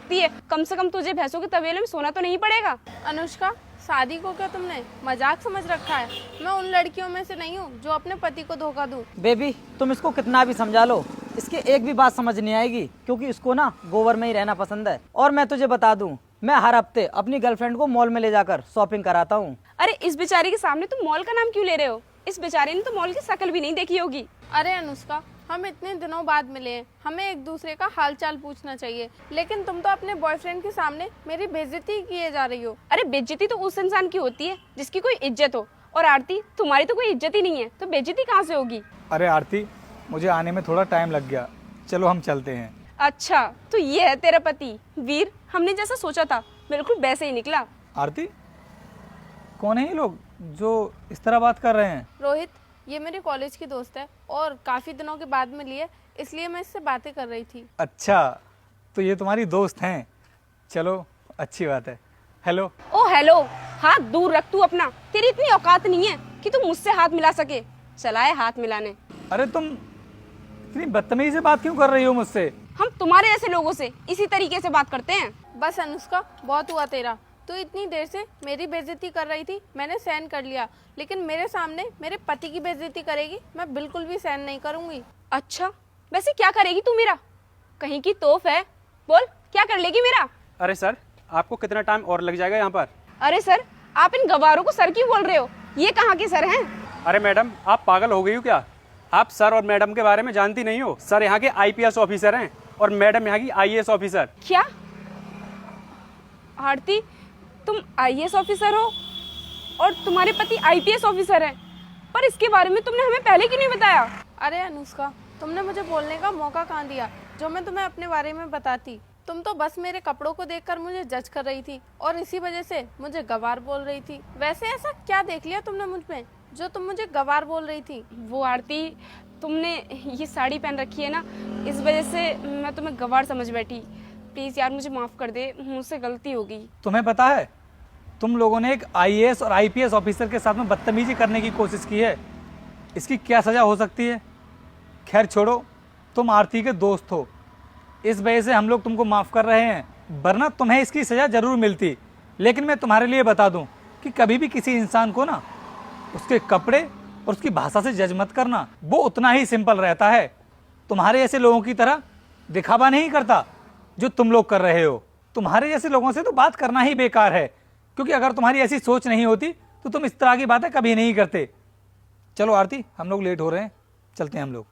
सकती है, कम से कम तुझे भैंसों के तबेले में सोना तो नहीं पड़ेगा। अनुष्का, शादी को क्या तुमने मजाक समझ रखा है? मैं उन लड़कियों में से नहीं हूँ जो अपने पति को धोखा दूँ। बेबी तुम इसको कितना भी समझा लो, इसकी एक भी बात समझ नहीं आएगी, क्योंकि इसको ना गोवर में ही रहना पसंद है। और मैं तुझे बता दूं, मैं हर हफ्ते अपनी गर्लफ्रेंड को मॉल में ले जाकर शॉपिंग कराता हूँ। अरे इस बेचारी के सामने तुम मॉल का नाम क्यों ले रहे हो? इस बेचारी ने तो मॉल की शक्ल भी नहीं देखी होगी। अरे अनुष्का, हम इतने दिनों बाद मिले हैं, हमें एक दूसरे का हालचाल पूछना चाहिए, लेकिन तुम तो अपने बॉयफ्रेंड के सामने मेरी बेइज्जती किए जा रही हो। अरे बेइज्जती तो उस इंसान की होती है जिसकी कोई इज्जत हो, और आरती तुम्हारी तो कोई इज्जत ही नहीं है, तो बेइज्जती कहाँ से होगी? अरे आरती, मुझे आने में थोड़ा टाइम लग गया, चलो हम चलते हैं। अच्छा तो ये है तेरा पति वीर, हमने जैसा सोचा था बिल्कुल वैसे ही निकला। आरती, कौन है ये लोग जो इस तरह बात कर रहे हैं? रोहित, ये मेरे कॉलेज की दोस्त है और काफी दिनों के बाद मिली है, इसलिए मैं इससे बातें कर रही थी। अच्छा, तो ये तुम्हारी दोस्त हैं, चलो अच्छी बात है। हेलो। ओ हेलो, हाथ दूर रख तू अपना, तेरी इतनी औकात नहीं है कि तू मुझसे हाथ मिला सके। चलाए हाथ मिलाने। अरे तुम इतनी बदतमीजी से बात क्यों कर रही हो मुझसे? हम तुम्हारे ऐसे लोगों से इसी तरीके से बात करते हैं। बस अनुष्का, बहुत हुआ तेरा। तू इतनी देर से मेरी बेइज्जती कर रही थी, मैंने सहन कर लिया, लेकिन मेरे सामने मेरे पति की बेइज्जती करेगी, मैं बिल्कुल भी सहन नहीं करूंगी। अच्छा वैसे क्या करेगी तू मेरा? कहीं की तोफ है, बोल क्या कर लेगी मेरा? अरे सर, आपको कितना टाइम और लग जाएगा यहाँ पर? अरे सर, आप इन गवारों को सर क्यों बोल रहे हो? ये कहाँ के सर हैं? अरे मैडम, आप पागल हो गई हो क्या? आप सर और मैडम के बारे में जानती नहीं हो? सर यहाँ के आईपीएस ऑफिसर हैं और मैडम यहाँ की आईएएस ऑफिसर। क्या आरती, तुम आईएएस ऑफिसर हो और तुम्हारे पति आईपीएस ऑफिसर हैं, पर इसके बारे में तुमने हमें पहले क्यों नहीं बताया? अरे अनुष्का, तुमने मुझे बोलने का मौका कहाँ दिया जो मैं तुम्हें अपने बारे में बताती? तुम तो बस मेरे कपड़ों को देखकर मुझे जज कर रही थी और इसी वजह से मुझे गवार बोल रही थी। वैसे ऐसा क्या देख लिया तुमने मुझ में जो तुम मुझे गवार बोल रही थी? वो आरती, तुमने ये साड़ी पहन रखी है ना, इस वजह से मैं तुम्हें गवार समझ बैठी। प्लीज यार मुझे माफ कर दे, मुझसे गलती हो गई। तुम्हें पता है, तुम लोगों ने एक आईएएस और आईपीएस ऑफिसर के साथ में बदतमीजी करने की कोशिश की है, इसकी क्या सज़ा हो सकती है? खैर छोड़ो, तुम आरती के दोस्त हो, इस वजह से हम लोग तुमको माफ़ कर रहे हैं, वरना तुम्हें इसकी सज़ा ज़रूर मिलती। लेकिन मैं तुम्हारे लिए बता दूं कि कभी भी किसी इंसान को ना उसके कपड़े और उसकी भाषा से जज मत करना, वो उतना ही सिंपल रहता है। तुम्हारे ऐसे लोगों की तरह दिखावा नहीं करता जो तुम लोग कर रहे हो। तुम्हारे जैसे लोगों से तो बात करना ही बेकार है, क्योंकि अगर तुम्हारी ऐसी सोच नहीं होती तो तुम इस तरह की बातें कभी नहीं करते। चलो आरती, हम लोग लेट हो रहे हैं, चलते हैं हम लोग।